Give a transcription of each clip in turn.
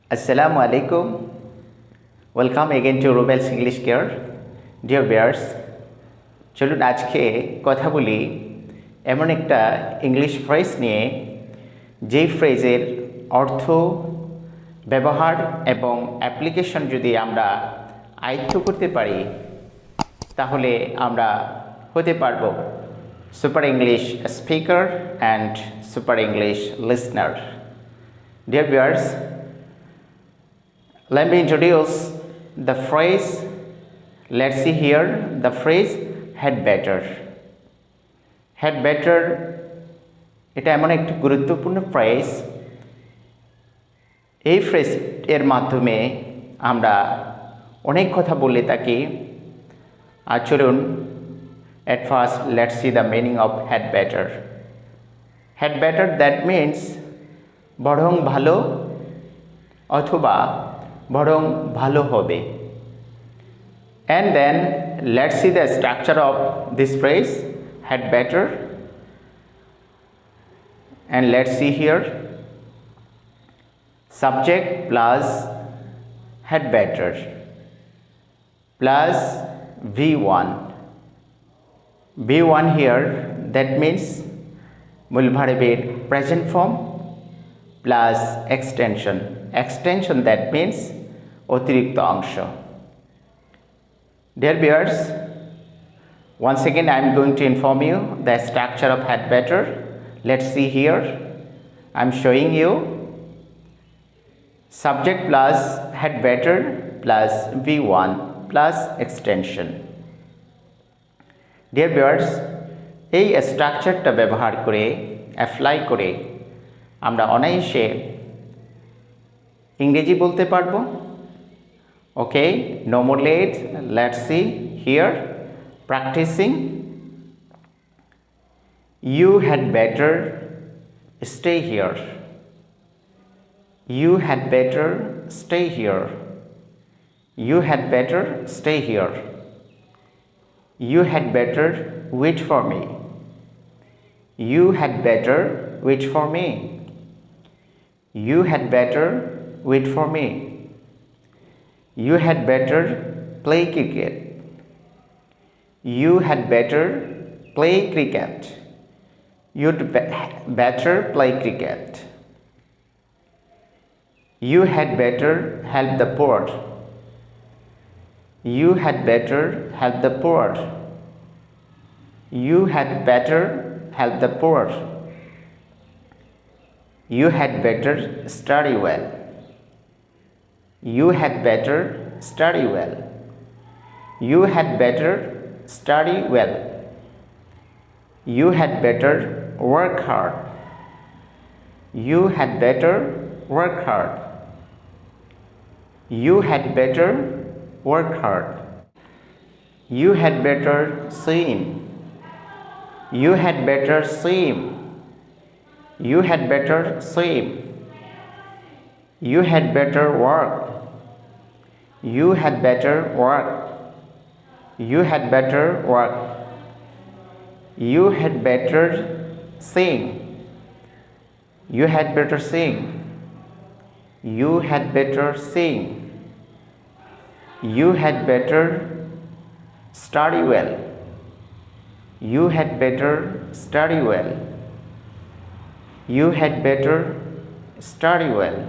Assalamu alaikum. Welcome again to Rubel's English Care. Dear viewers, চলুন আজকে কথা বলি এমন একটা ইংলিশ ফ্রেজ নিয়ে যেই ফ্রেজের অর্থ, ব্যবহার এবং অ্যাপ্লিকেশন যদি আমরা আয়ত্ত করতে পারি তাহলে আমরা হতে পারবো super English speaker and super English listener. Dear viewers, let me introduce the phrase. Let's see here the phrase had better. Had better এটা এমন একটি গুরুত্বপূর্ণ ফ্রেজ. এই ফ্রেজ এর মাধ্যমে আমরা অনেক কথা বলে থাকি. আর চলুন at first let's see the meaning of had better. Had better, that means বরং ভালো অথবা বরং ভালো হবে. And then let's see the structure of this phrase had better. And let's see here subject plus had better plus V1. V1 here, that means মূল ভার্বের present form plus extension. Extension, that means অতিরিক্ত অংশ. Dear viewers, once again I am going to inform you the structure of had better. Let's see here. I am showing you subject plus had better plus V1 plus extension. Dear viewers, এই স্ট্রাকচারটা ব্যবহার করে apply করে আমরা অনায়াসে ইংরেজি বলতে পারবো. Okay, no more late. Let's see here. Practicing. You had better stay here. You had better stay here. You had better stay here. You had better wait for me. You had better wait for me. You had better wait for me. You had better play cricket. You had better play cricket. You'd better play cricket. You had better help the poor. You had better help the poor. You had better help the poor. You had better study well. You had better study well. You had better study well. You had better work hard. You had better work hard. You had better work hard. You had better swim. You had better swim. You had better swim. You had better work. You had better work. You had better work. You had better sing. You had better sing. You had better sing. You had better study well. You had better study well. You had better study well.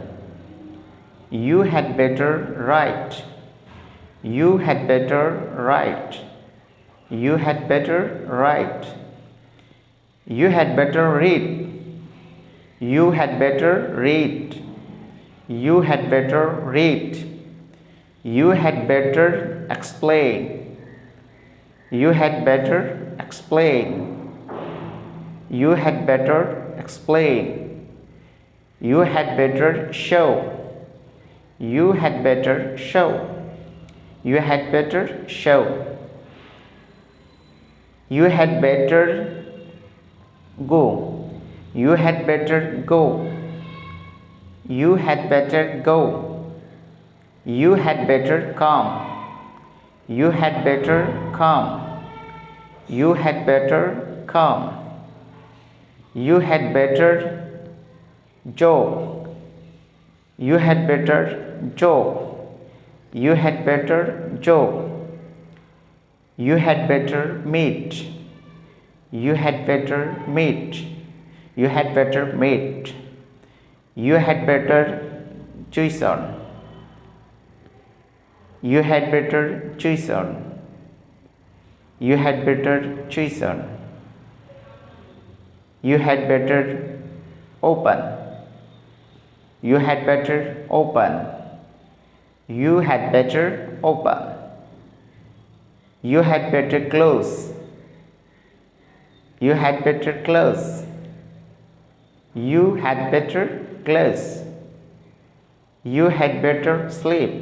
You had better write. You had better write. You had better write. You had better read. You had better read. You had better read. You had better explain. You had better explain. You had better explain. You had better show. You had better show. You had better show. You had better go. You had better go. You had better go. You had better come. You had better come. You had better come. You had better joke. You had better Joe. You had better Joe. You had better meet. You had better meet. You had better meet. You had better choose on. You had better choose on. You had better choose on. You had better open. You had better open. You had better open. You had better close. You had better close. You had better close. You had better sleep.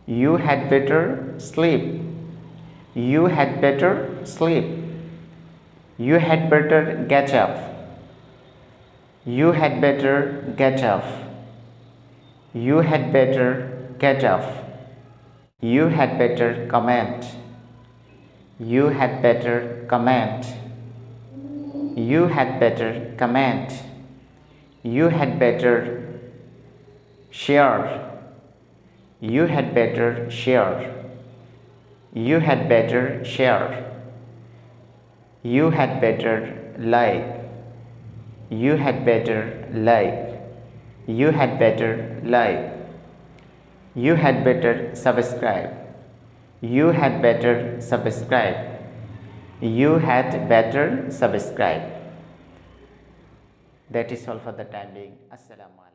You had better sleep. You had better sleep. You had better get up. You had better get up. You had better get up. You had better comment. You had better comment. You had better comment. You had better share. You had better share. You had better share. You had better like. You had better like. You had better like. You had better subscribe. You had better subscribe. You had better subscribe. That is all for the time being. Assalamu alaikum.